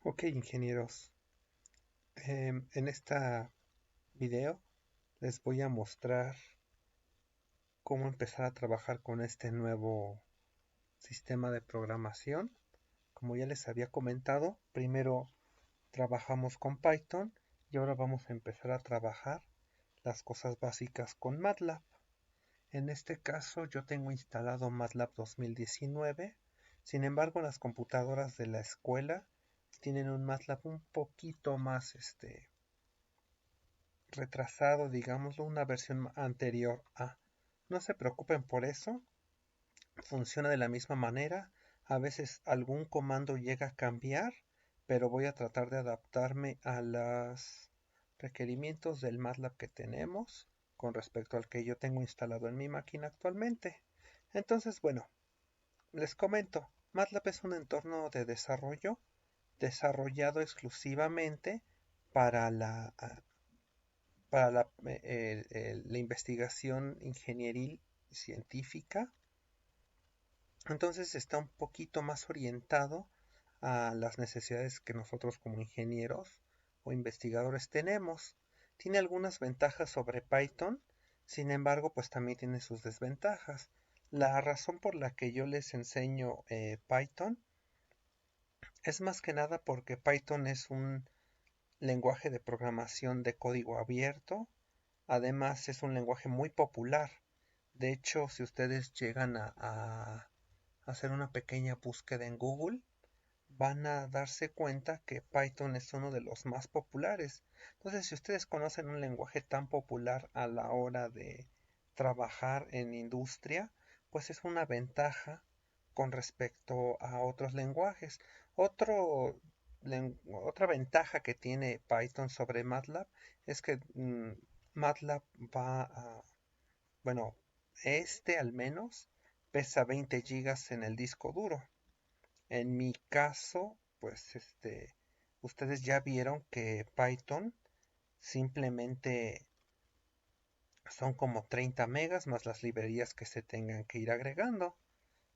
Ok, ingenieros, en esta video les voy a mostrar cómo empezar a trabajar con este nuevo sistema de programación. Como ya les había comentado, primero trabajamos con Python y ahora vamos a empezar a trabajar las cosas básicas con MATLAB. En este caso yo tengo instalado MATLAB 2019, sin embargo las computadoras de la escuela tienen un MATLAB un poquito más retrasado, digámoslo, una versión anterior a. No se preocupen por eso, funciona de la misma manera. A veces algún comando llega a cambiar, pero voy a tratar de adaptarme a los requerimientos del MATLAB que tenemos con respecto al que yo tengo instalado en mi máquina actualmente. Entonces, bueno, les comento, MATLAB es un entorno de desarrollo desarrollado exclusivamente para la investigación ingenieril científica. Entonces está un poquito más orientado a las necesidades que nosotros como ingenieros o investigadores tenemos. Tiene algunas ventajas sobre Python, sin embargo, pues también tiene sus desventajas. La razón por la que yo les enseño Python es más que nada porque Python es un lenguaje de programación de código abierto. Además, es un lenguaje muy popular. De hecho, si ustedes llegan a hacer una pequeña búsqueda en Google, van a darse cuenta que Python es uno de los más populares. Entonces, si ustedes conocen un lenguaje tan popular a la hora de trabajar en industria, pues es una ventaja con respecto a otros lenguajes. Otro, Otra ventaja que tiene Python sobre MATLAB es que MATLAB va a, bueno, al menos pesa 20 gigas en el disco duro. En mi caso, pues ustedes ya vieron que Python simplemente son como 30 megas más las librerías que se tengan que ir agregando.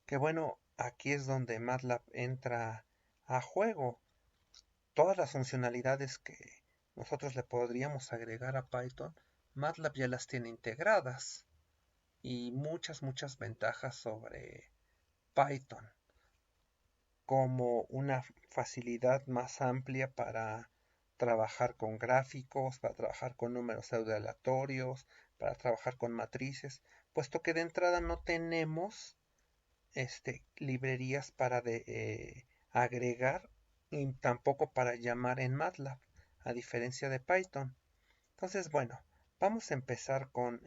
Que bueno, aquí es donde MATLAB entra a juego. Todas las funcionalidades que nosotros le podríamos agregar a Python, MATLAB ya las tiene integradas y muchas ventajas sobre Python, como una facilidad más amplia para trabajar con gráficos, para trabajar con números pseudo-aleatorios, para trabajar con matrices, puesto que de entrada no tenemos librerías para agregar y tampoco para llamar en MATLAB, a diferencia de Python. Entonces, bueno, vamos a empezar con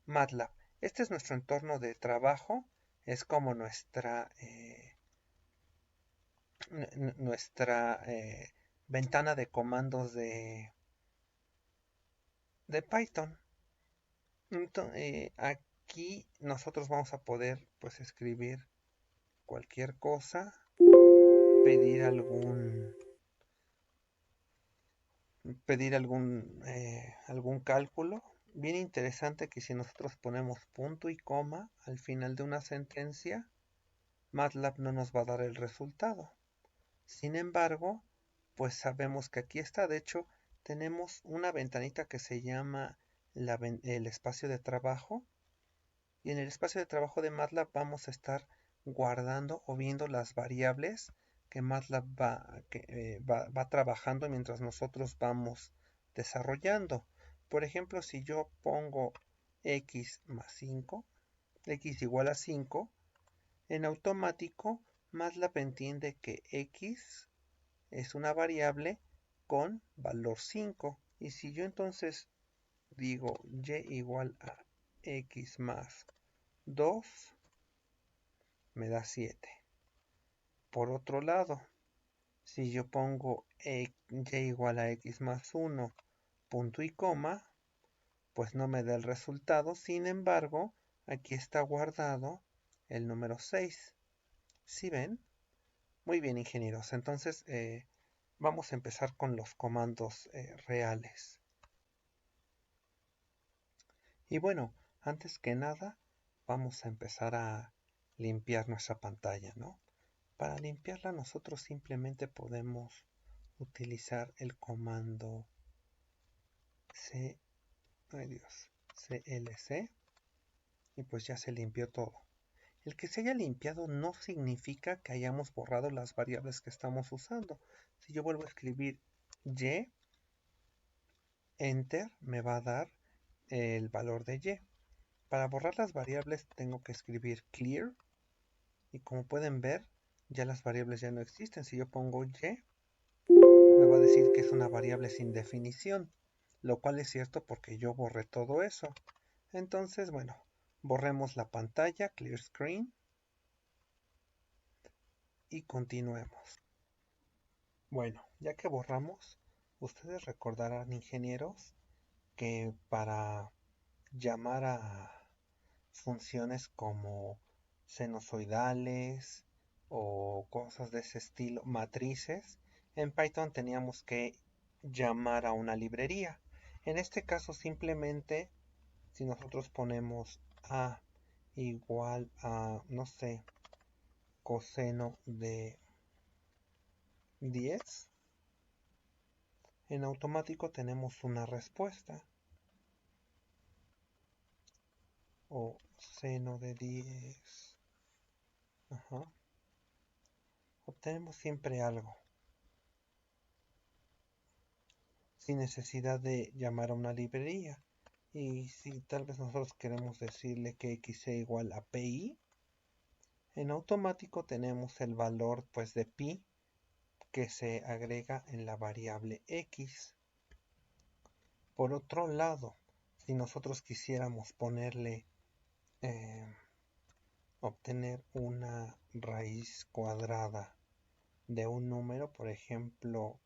MATLAB. Este es nuestro entorno de trabajo, es como nuestra ventana de comandos de Python. Aquí nosotros vamos a poder pues escribir cualquier cosa, pedir algún cálculo. Bien interesante que si nosotros ponemos punto y coma al final de una sentencia, MATLAB no nos va a dar el resultado. Sin embargo, pues sabemos que aquí está. De hecho, tenemos una ventanita que se llama el espacio de trabajo. Y en el espacio de trabajo de MATLAB vamos a estar guardando o viendo las variables que MATLAB va trabajando mientras nosotros vamos desarrollando. Por ejemplo, si yo pongo x más 5, x igual a 5, en automático MATLAB entiende que x es una variable con valor 5. Y si yo entonces digo y igual a x más 2, me da 7. Por otro lado, si yo pongo y igual a x más 1, punto y coma, pues no me da el resultado. Sin embargo, aquí está guardado el número 6. ¿Sí ven? Muy bien, ingenieros. Entonces, vamos a empezar con los comandos reales. Y bueno, antes que nada, vamos a empezar a limpiar nuestra pantalla, ¿no? Para limpiarla nosotros simplemente podemos utilizar el comando clc y pues ya se limpió todo. El que se haya limpiado no significa que hayamos borrado las variables que estamos usando. Si yo vuelvo a escribir y, enter me va a dar el valor de y. Para borrar las variables tengo que escribir clear y como pueden ver ya las variables ya no existen. Si yo pongo y, me va a decir que es una variable sin definición, lo cual es cierto porque yo borré todo eso. Entonces, bueno, borremos la pantalla, clear screen, y continuemos. Bueno, ya que borramos, ustedes recordarán, ingenieros, que para llamar a funciones como sinusoidales o cosas de ese estilo, matrices, en Python teníamos que llamar a una librería. En este caso simplemente si nosotros ponemos a igual a, no sé, coseno de 10, en automático tenemos una respuesta. O seno de 10. Ajá. Obtenemos siempre algo, sin necesidad de llamar a una librería. Y si tal vez nosotros queremos decirle que x sea igual a pi, en automático tenemos el valor pues de pi que se agrega en la variable x. Por otro lado, si nosotros quisiéramos ponerle, obtener una raíz cuadrada de un número, por ejemplo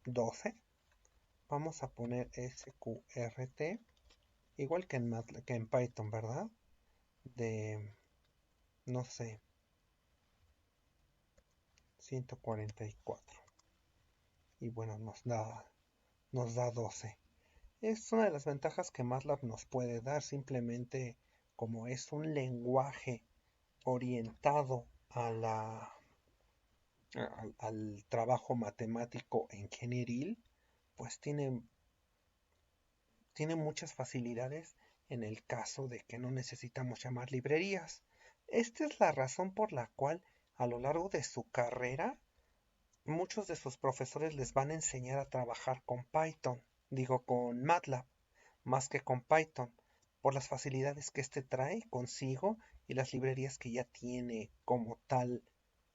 12, vamos a poner sqrt, igual que en Python, ¿verdad? De, no sé, 144. Y bueno, nos da 12. Es una de las ventajas que MATLAB nos puede dar, simplemente como es un lenguaje orientado al trabajo matemático ingenieril, pues tiene muchas facilidades en el caso de que no necesitamos llamar librerías. Esta es la razón por la cual a lo largo de su carrera muchos de sus profesores les van a enseñar a trabajar con Python, digo con MATLAB, más que con Python, por las facilidades que este trae consigo y las librerías que ya tiene como tal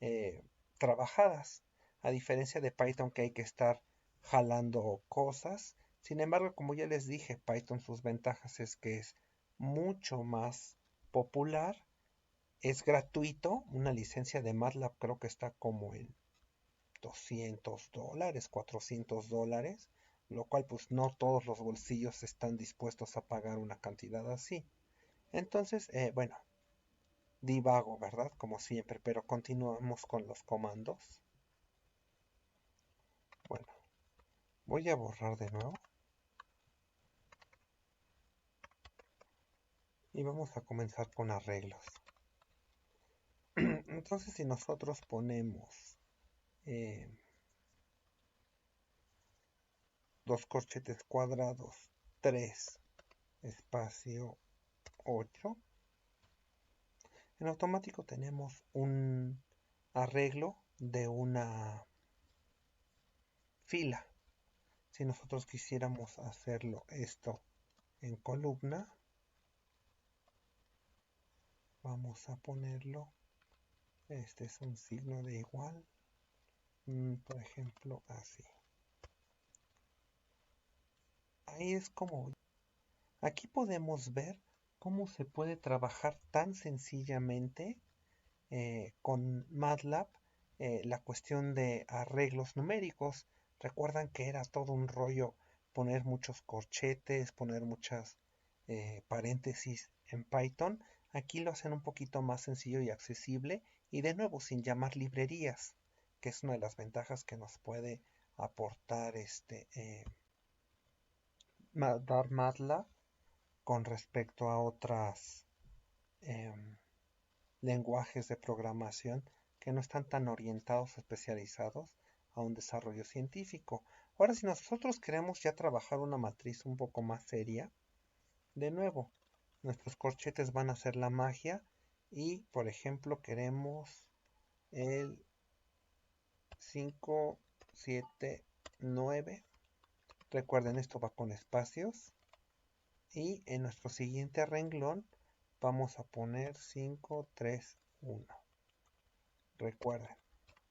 eh, trabajadas, a diferencia de Python que hay que estar jalando cosas. Sin embargo, como ya les dije, Python sus ventajas es que es mucho más popular, es gratuito, una licencia de MATLAB creo que está como en $200, $400, lo cual pues no todos los bolsillos están dispuestos a pagar una cantidad así. Entonces, bueno, divago, ¿verdad? Como siempre, pero continuamos con los comandos. Bueno, voy a borrar de nuevo. Y vamos a comenzar con arreglos. Entonces, si nosotros ponemos dos corchetes cuadrados, 3, espacio 8, en automático tenemos un arreglo de una fila. Si nosotros quisiéramos hacerlo esto en columna, vamos a ponerlo, este es un signo de igual, por ejemplo así. Ahí es como, aquí podemos ver cómo se puede trabajar tan sencillamente con MATLAB la cuestión de arreglos numéricos. Recuerdan que era todo un rollo poner muchos corchetes, poner muchas paréntesis en Python. Aquí lo hacen un poquito más sencillo y accesible y de nuevo sin llamar librerías, que es una de las ventajas que nos puede aportar dar MATLAB con respecto a otras lenguajes de programación que no están tan orientados, especializados a un desarrollo científico. Ahora, si nosotros queremos ya trabajar una matriz un poco más seria, de nuevo, nuestros corchetes van a hacer la magia y, por ejemplo, queremos el 5, 7, 9. Recuerden, esto va con espacios. Y en nuestro siguiente renglón vamos a poner 5, 3, 1. Recuerden,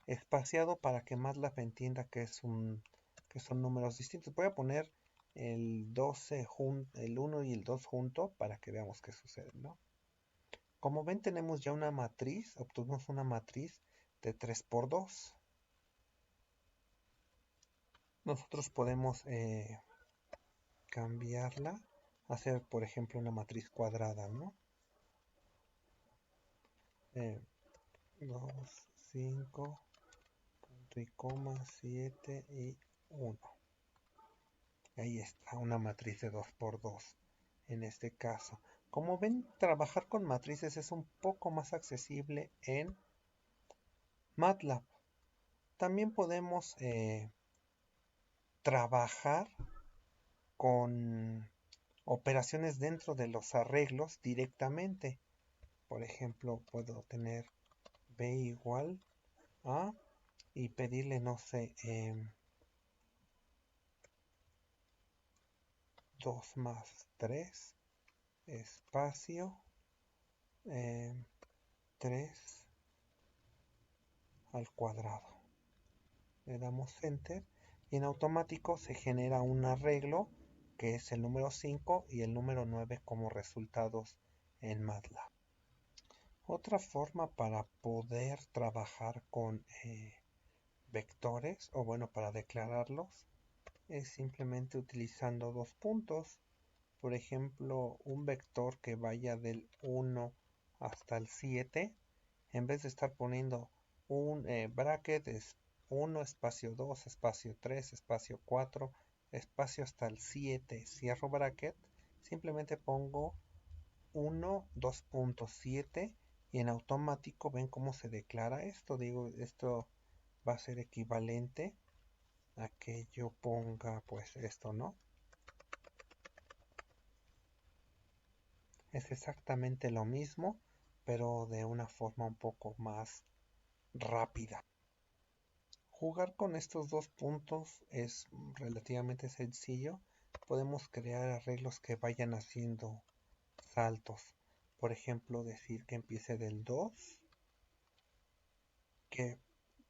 espaciado para que MATLAB entienda que son números distintos. Voy a poner el 12 el 1 y el 2 junto para que veamos qué sucede, ¿no? Como ven, tenemos ya una matriz, obtuvimos una matriz de 3 por 2. Nosotros podemos cambiarla, hacer por ejemplo una matriz cuadrada, ¿no? 2, 5, punto y coma, 7 y 1. Ahí está, una matriz de 2 por 2 en este caso. Como ven, trabajar con matrices es un poco más accesible en MATLAB. También podemos trabajar con operaciones dentro de los arreglos directamente. Por ejemplo, puedo tener b igual a y pedirle, no sé, 2 más 3 espacio 3 al cuadrado. Le damos enter y en automático se genera un arreglo que es el número 5 y el número 9 como resultados en MATLAB. Otra forma para poder trabajar con vectores, o bueno, para declararlos, es simplemente utilizando dos puntos. Por ejemplo, un vector que vaya del 1 hasta el 7, en vez de estar poniendo un bracket, es 1, espacio 2, espacio 3, espacio 4, espacio hasta el 7, cierro bracket, simplemente pongo 1, 2.7 y en automático ven cómo se declara esto. Digo, esto va a ser equivalente a que yo ponga pues esto, ¿no? Es exactamente lo mismo, pero de una forma un poco más rápida. Jugar con estos dos puntos es relativamente sencillo. Podemos crear arreglos que vayan haciendo saltos. Por ejemplo, decir que empiece del 2, que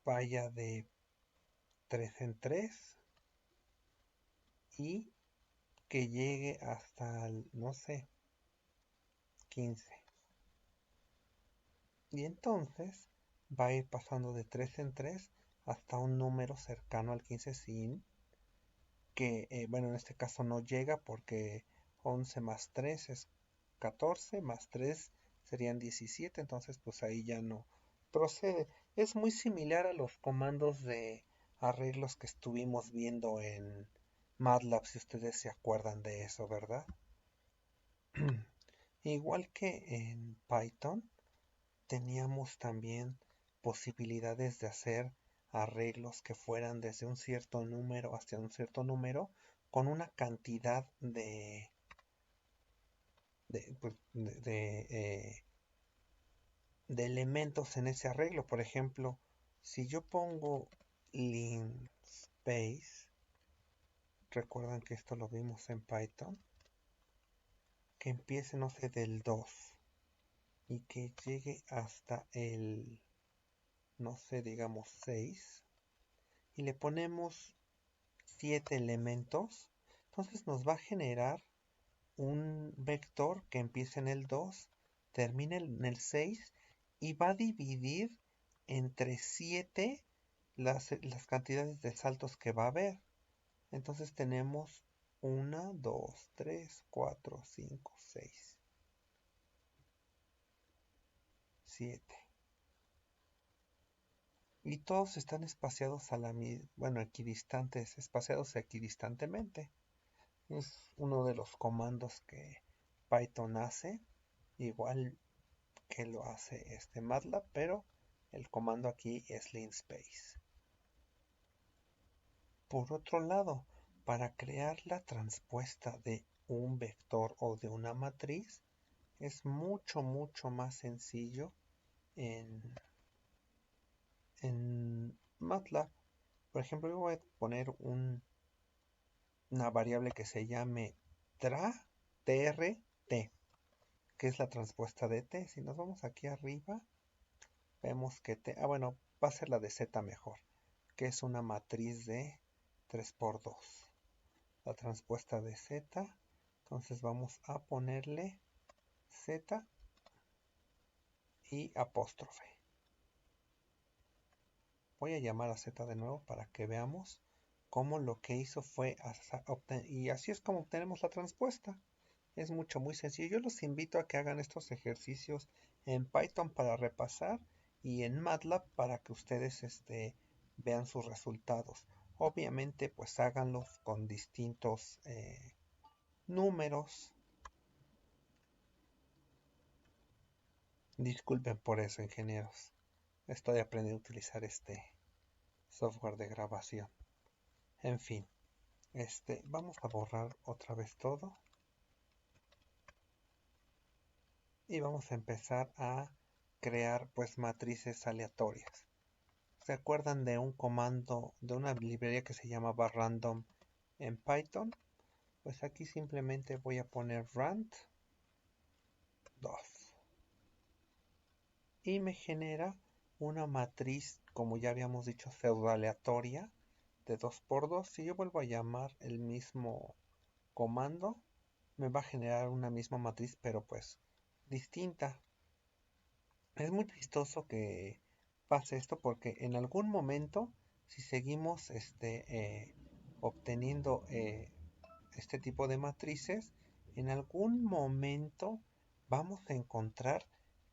vaya de 3 en 3 y que llegue hasta el, no sé, 15. Y entonces va a ir pasando de 3 en 3 hasta un número cercano al 15 sin que, bueno, en este caso no llega porque 11 más 3 es 14, más 3 serían 17, entonces pues ahí ya no procede. Es muy similar a los comandos de arreglos que estuvimos viendo en MATLAB, si ustedes se acuerdan de eso, ¿verdad? Igual que en Python, teníamos también posibilidades de hacer arreglos que fueran desde un cierto número hasta un cierto número con una cantidad pues, de elementos en ese arreglo. Por ejemplo, si yo pongo linspace, recuerdan que esto lo vimos en Python, que empiece, no sé, del 2 y que llegue hasta el, no sé, digamos 6 y le ponemos 7 elementos, entonces nos va a generar un vector que empiece en el 2, termine en el 6 y va a dividir entre 7 las cantidades de saltos que va a haber. Entonces tenemos 1, 2, 3, 4, 5, 6, 7. Y todos están espaciados a la misma, bueno, equidistantes, espaciados equidistantemente. Es uno de los comandos que Python hace, igual que lo hace este MATLAB, pero el comando aquí es linspace. Por otro lado, para crear la transpuesta de un vector o de una matriz, es mucho más sencillo en, MATLAB. Por ejemplo, yo voy a poner una variable que se llame trt, que es la transpuesta de t. Si nos vamos aquí arriba, vemos que t, bueno, va a ser la de z mejor, que es una matriz de 3×2. La transpuesta de z, entonces vamos a ponerle z y apóstrofe. Voy a llamar a z de nuevo para que veamos cómo lo que hizo fue y así es como obtenemos la transpuesta. Es muy sencillo. Yo los invito a que hagan estos ejercicios en Python para repasar y en MATLAB para que ustedes vean sus resultados. Obviamente pues háganlos con distintos números. Disculpen por eso, ingenieros. Estoy aprendiendo a utilizar este software de grabación. En fin, vamos a borrar otra vez todo. Y vamos a empezar a crear pues matrices aleatorias. ¿Se acuerdan de un comando, de una librería que se llamaba random en Python? Pues aquí simplemente voy a poner rand 2 y me genera una matriz, como ya habíamos dicho, pseudo aleatoria de 2×2. Si yo vuelvo a llamar el mismo comando, me va a generar una misma matriz, pero pues distinta. Es muy chistoso que pase esto porque en algún momento, si seguimos obteniendo este tipo de matrices, en algún momento vamos a encontrar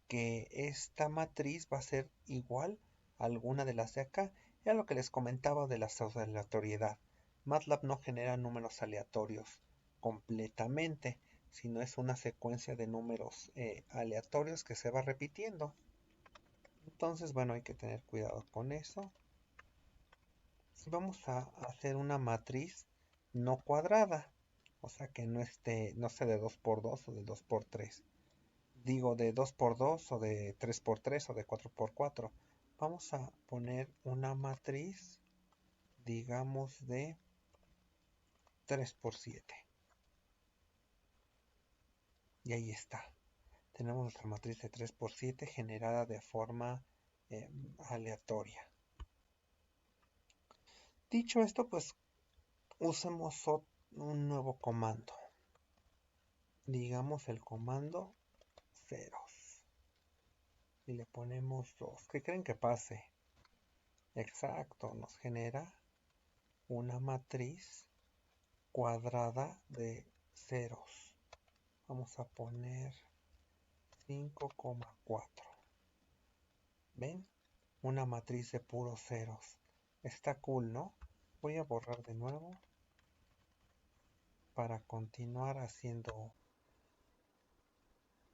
que esta matriz va a ser igual a alguna de las de acá. Era lo que les comentaba de la aleatoriedad. MATLAB no genera números aleatorios completamente, sino es una secuencia de números aleatorios que se va repitiendo. Entonces, bueno, hay que tener cuidado con eso. Si vamos a hacer una matriz no cuadrada, o sea que no sea de 2×2 o de 2×3. Digo de 2×2 o de 3×3 o de 4×4. Vamos a poner una matriz, digamos, de 3×7. Y ahí está. Tenemos nuestra matriz de 3×7 generada de forma aleatoria. Dicho esto, pues usemos un nuevo comando. Digamos el comando ceros. Y le ponemos 2. ¿Qué creen que pase? Exacto, nos genera una matriz cuadrada de ceros. Vamos a poner 5,4. ¿Ven? Una matriz de puros ceros. Está cool, ¿no? Voy a borrar de nuevo para continuar haciendo.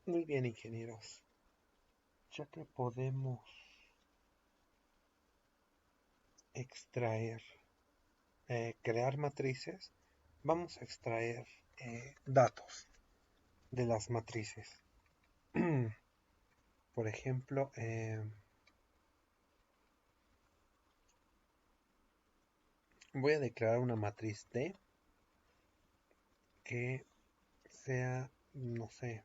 Muy bien, ingenieros. Ya que podemos extraer, crear matrices, vamos a extraer datos de las matrices. Por ejemplo, voy a declarar una matriz D que sea, no sé,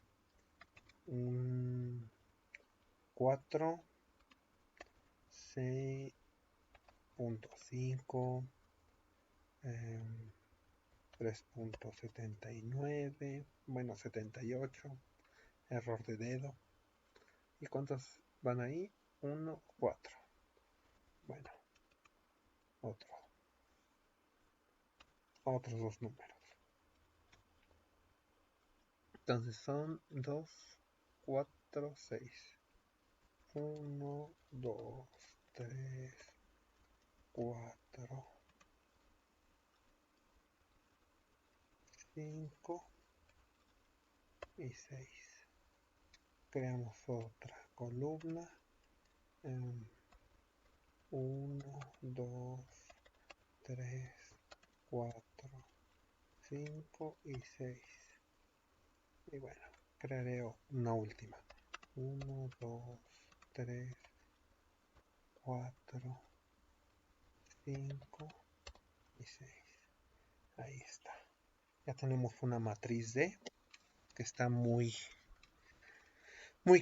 un 4, 6.5, 3.79, bueno, 78, error de dedo. ¿Y cuántos van ahí? 1, 4. Bueno, otros dos números. Entonces son 2, 4, 6. 1, 2, 3, 4, 5 y 6. Creamos otra columna. 1, 2, 3, 4, 5 y 6. Y bueno, crearé una última. 1, 2, 3, 4, 5 y 6. Ahí está. Ya tenemos una matriz D que está muy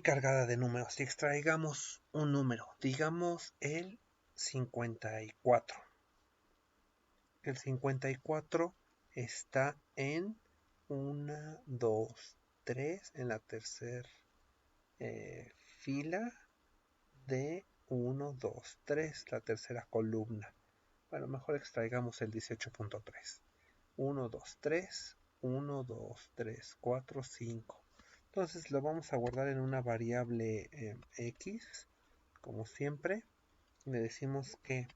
cargada de números. Si extraigamos un número, digamos el 54. El 54 está en 1, 2, 3, en la tercera fila de 1, 2, 3, la tercera columna. Bueno, mejor extraigamos el 18.3. 1, 2, 3, 1, 2, 3, 4, 5. Entonces lo vamos a guardar en una variable X, como siempre. Le decimos que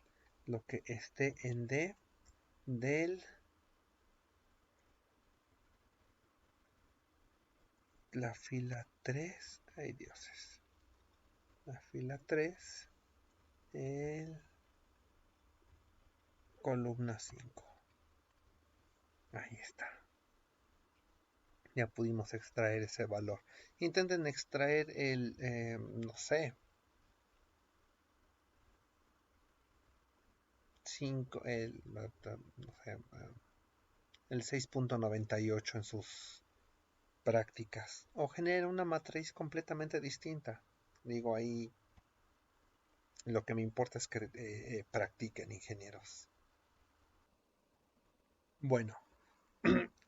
lo que esté en D del la fila 3, ay dioses, la fila 3, el columna 5. Ahí está. Ya pudimos extraer ese valor. Intenten extraer el, no sé, 5, no sé, el 6.98 en sus prácticas. O generen una matriz completamente distinta. Digo, ahí lo que me importa es que practiquen, ingenieros. Bueno,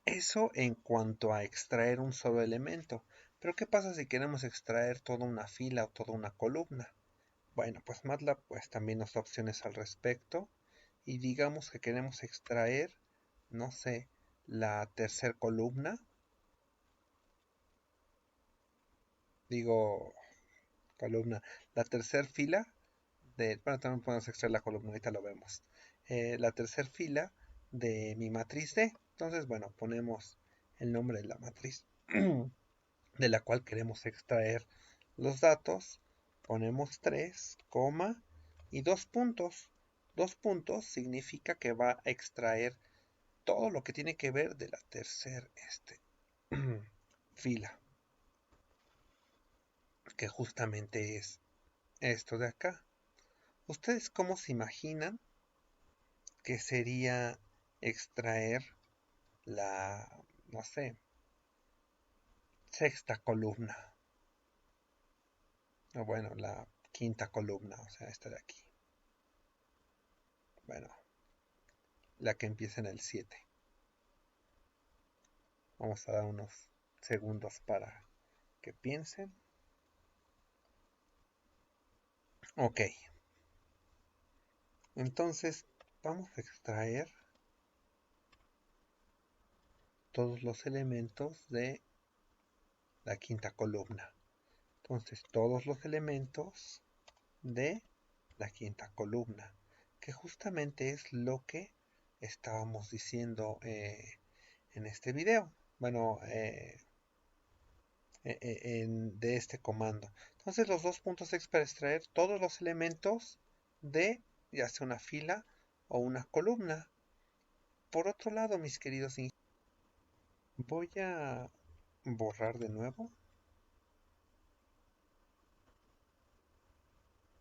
eso en cuanto a extraer un solo elemento. Pero ¿qué pasa si queremos extraer toda una fila o toda una columna? Bueno, pues MATLAB pues también nos da opciones al respecto. Y digamos que queremos extraer, no sé, la tercera columna. Digo, columna. La tercera fila de... Bueno, también podemos extraer la columna, ahorita lo vemos. La tercera fila de mi matriz D. Entonces, bueno, ponemos el nombre de la matriz de la cual queremos extraer los datos, ponemos 3, y 2 puntos. 2 puntos significa que va a extraer todo lo que tiene que ver de la tercera fila, que justamente es esto de acá. ¿Ustedes cómo se imaginan que sería extraer la, no sé, sexta columna? O bueno, la quinta columna, o sea, esta de aquí. Bueno, la que empieza en el 7. Vamos a dar unos segundos para que piensen. Ok, entonces vamos a extraer todos los elementos de la quinta columna. Entonces todos los elementos de la quinta columna, que justamente es lo que estábamos diciendo en este video. Bueno, de este comando. Entonces los dos puntos es para extraer todos los elementos de ya sea una fila o una columna. Por otro lado, mis queridos, voy a borrar de nuevo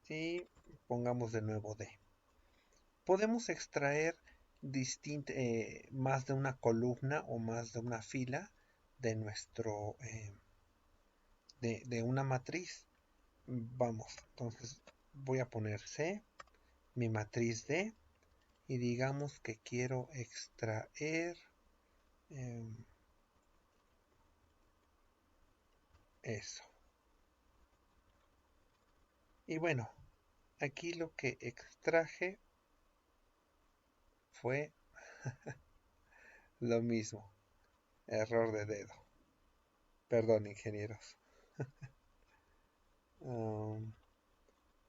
y pongamos de nuevo D. Podemos extraer más de una columna o más de una fila de nuestro de una matriz. Vamos, entonces voy a poner C, mi matriz D, y digamos que quiero extraer eso. Y bueno, aquí lo que extraje fue lo mismo, error de dedo. Perdón, ingenieros.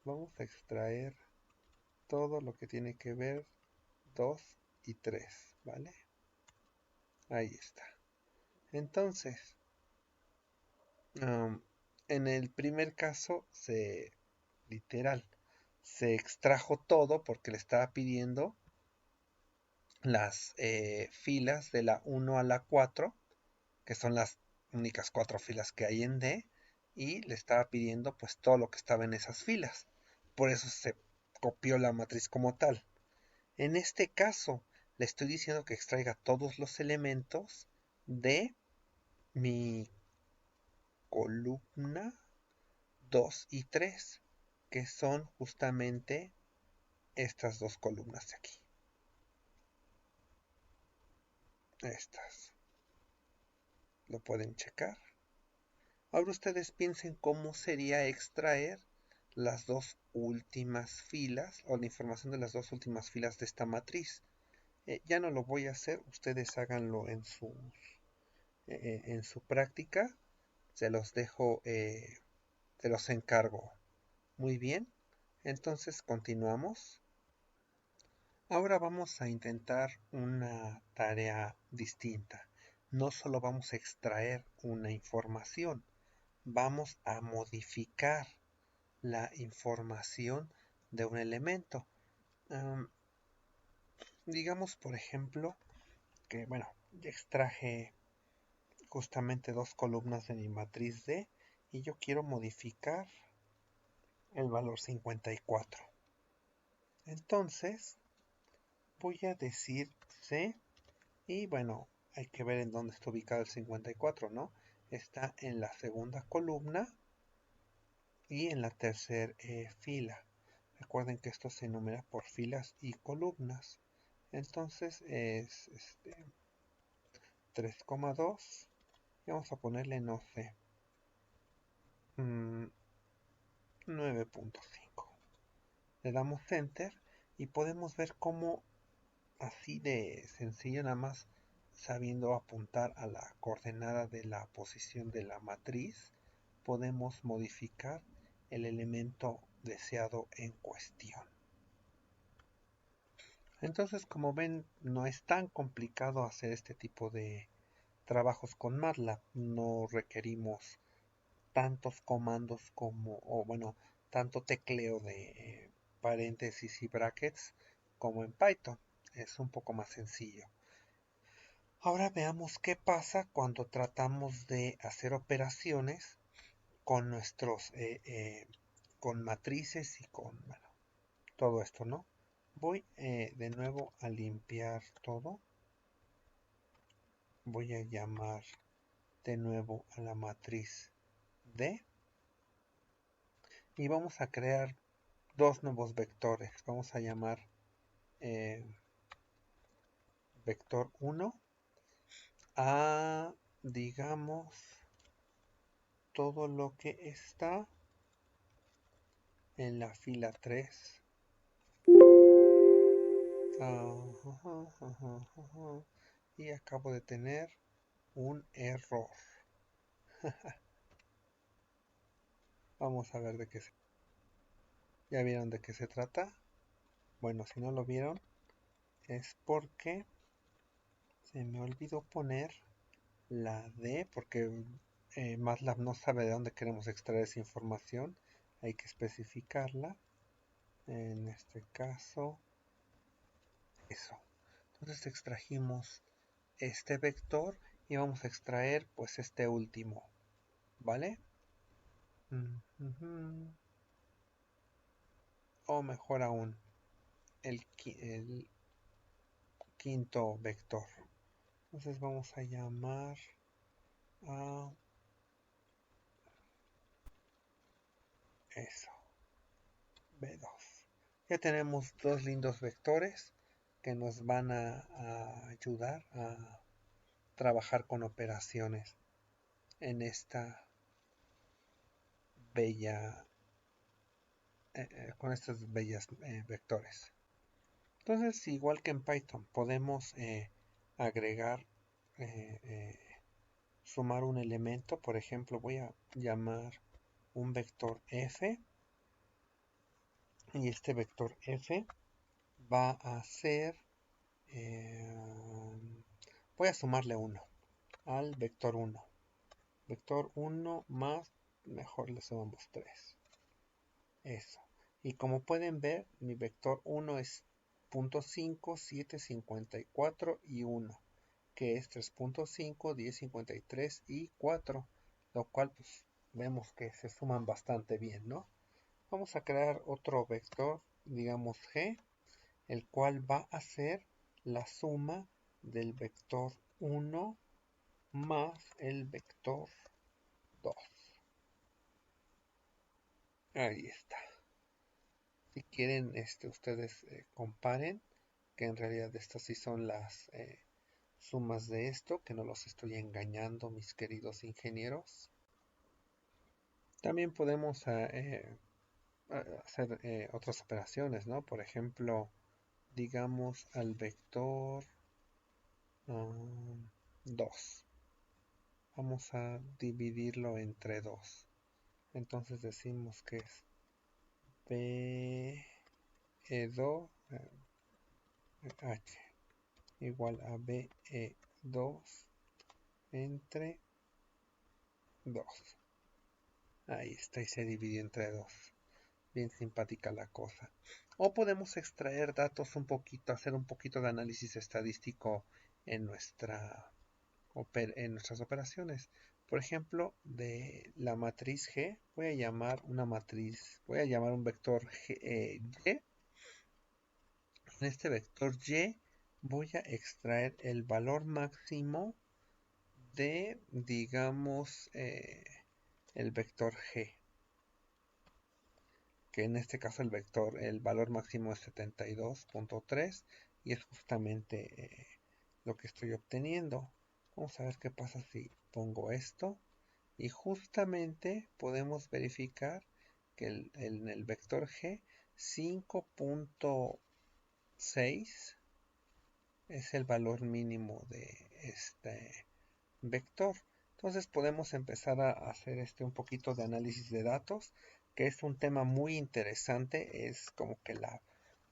Vamos a extraer todo lo que tiene que ver 2 y 3, ¿vale? Ahí está. Entonces, en el primer caso literal, se extrajo todo porque le estaba pidiendo las filas de la 1 a la 4, que son las únicas 4 filas que hay en D, y le estaba pidiendo pues todo lo que estaba en esas filas. Por eso se copió la matriz como tal. En este caso, le estoy diciendo que extraiga todos los elementos de mi columna 2 y 3, que son justamente estas dos columnas de aquí. Estas. Lo pueden checar. Ahora ustedes piensen cómo sería extraer las dos últimas filas o la información de las dos últimas filas de esta matriz. Ya no lo voy a hacer, ustedes háganlo en su práctica. Se los dejo, se los encargo. Muy bien, entonces continuamos. Ahora vamos a intentar una tarea distinta. No solo vamos a extraer una información, vamos a modificar la información de un elemento. Digamos, por ejemplo, que bueno, ya extraje justamente dos columnas de mi matriz D y yo quiero modificar el valor 54. Entonces voy a decir C y bueno, hay que ver en dónde está ubicado el 54, ¿no? Está en la segunda columna y en la tercera fila. Recuerden que esto se enumera por filas y columnas. Entonces es 3,2 y vamos a ponerle, no sé, 9.5. Le damos enter y podemos ver cómo así de sencillo, nada más sabiendo apuntar a la coordenada de la posición de la matriz, podemos modificar el elemento deseado en cuestión. Entonces, como ven, no es tan complicado hacer este tipo de trabajos con MATLAB. No requerimos tantos comandos como, o bueno, tanto tecleo de paréntesis y brackets como en Python. Es un poco más sencillo. Ahora veamos qué pasa cuando tratamos de hacer operaciones con nuestros, con matrices y con, bueno, todo esto, ¿no? Voy de nuevo a limpiar todo. Voy a llamar de nuevo a la matriz D. Y vamos a crear dos nuevos vectores. Vamos a llamar vector 1 a, digamos, todo lo que está en la fila 3. Y acabo de tener un error. Vamos a ver de qué se... ¿Ya vieron de qué se trata? Bueno, si no lo vieron, es porque se me olvidó poner la D, porque MATLAB no sabe de dónde queremos extraer esa información. Hay que especificarla. En este caso, eso. Entonces extrajimos este vector y vamos a extraer pues este último, ¿vale? O mejor aún, el quinto vector. Entonces vamos a llamar a eso, B2. Ya tenemos dos lindos vectores que nos van a ayudar a trabajar con operaciones en esta bella, con estos bellas vectores. Entonces, igual que en Python, podemos agregar, sumar un elemento. Por ejemplo, voy a llamar un vector f y este vector f va a ser, voy a sumarle 1 al vector 1. Vector 1 más, mejor le sumamos 3. Eso. Y como pueden ver, mi vector 1 es 3.5, 7, 54 y 1, que es 3.5, 10, 53 y 4, lo cual pues vemos que se suman bastante bien, ¿no? Vamos a crear otro vector, digamos G, el cual va a ser la suma del vector 1 más el vector 2. Ahí está. Si quieren, ustedes comparen, que en realidad estas sí son las sumas de esto, que no los estoy engañando, mis queridos ingenieros. También podemos hacer otras operaciones, ¿no? Por ejemplo, digamos al vector 2. Vamos a dividirlo entre 2. Entonces decimos que es BE2 H igual a BE2 entre 2. Ahí está, y se divide entre 2. Bien simpática la cosa. O podemos extraer datos un poquito, hacer un poquito de análisis estadístico en nuestras operaciones. Por ejemplo, de la matriz G, voy a llamar un vector Y. En este vector Y voy a extraer el valor máximo de, digamos, el vector G, que en este caso el valor máximo es 72.3 y es justamente lo que estoy obteniendo. Vamos a ver qué pasa si pongo esto, y justamente podemos verificar que en el vector G 5.6 es el valor mínimo de este vector. Entonces podemos empezar a hacer un poquito de análisis de datos, que es un tema muy interesante, es como que la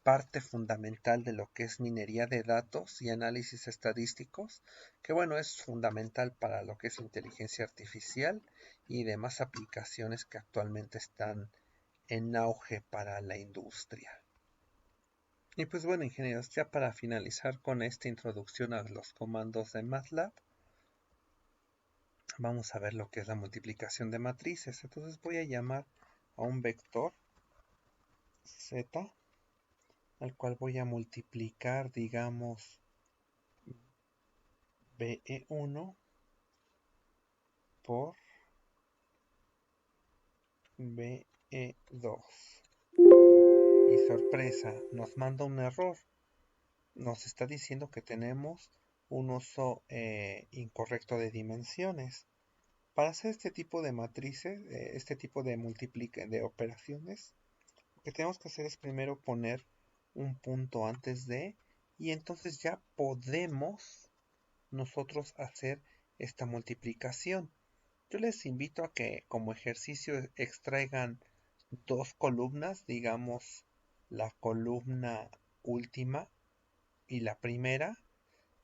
parte fundamental de lo que es minería de datos y análisis estadísticos, que bueno, es fundamental para lo que es inteligencia artificial y demás aplicaciones que actualmente están en auge para la industria. Y pues bueno, ingenieros, ya para finalizar con esta introducción a los comandos de MATLAB, vamos a ver lo que es la multiplicación de matrices. Entonces voy a llamar a un vector Z, al cual voy a multiplicar, digamos, BE1 por BE2. Y sorpresa, nos manda un error. Nos está diciendo que tenemos un uso incorrecto de dimensiones. Para hacer este tipo de matrices, este tipo de operaciones, lo que tenemos que hacer es primero poner un punto antes de, y entonces ya podemos nosotros hacer esta multiplicación. Yo les invito a que como ejercicio extraigan dos columnas, digamos la columna última y la primera,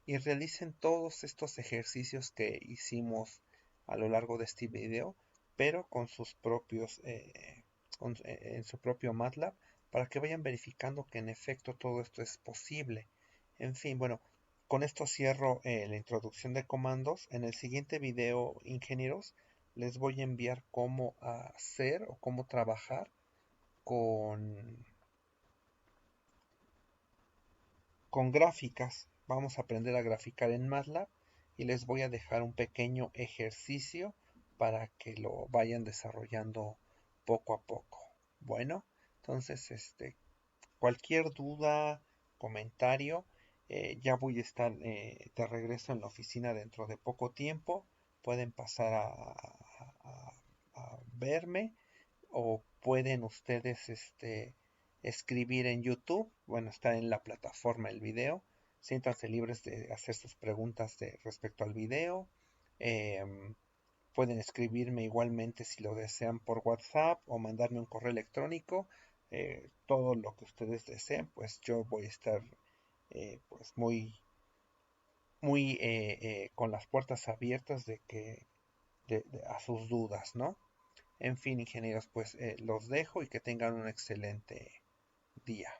y realicen todos estos ejercicios que hicimos a lo largo de este video, pero con sus propios en su propio MATLAB, para que vayan verificando que en efecto todo esto es posible. En fin, bueno, con esto cierro la introducción de comandos. En el siguiente video, ingenieros, les voy a enviar cómo hacer o cómo trabajar con gráficas. Vamos a aprender a graficar en MATLAB y les voy a dejar un pequeño ejercicio para que lo vayan desarrollando poco a poco. Bueno, entonces cualquier duda, comentario, ya voy a estar de regreso en la oficina dentro de poco tiempo. Pueden pasar a verme, o pueden ustedes escribir en YouTube. Bueno, está en la plataforma el video. Siéntanse libres de hacer sus preguntas respecto al video. Pueden escribirme igualmente si lo desean por WhatsApp o mandarme un correo electrónico. Todo lo que ustedes deseen, pues yo voy a estar pues muy con las puertas abiertas a sus dudas, ¿no? En fin, ingenieros, pues los dejo y que tengan un excelente día.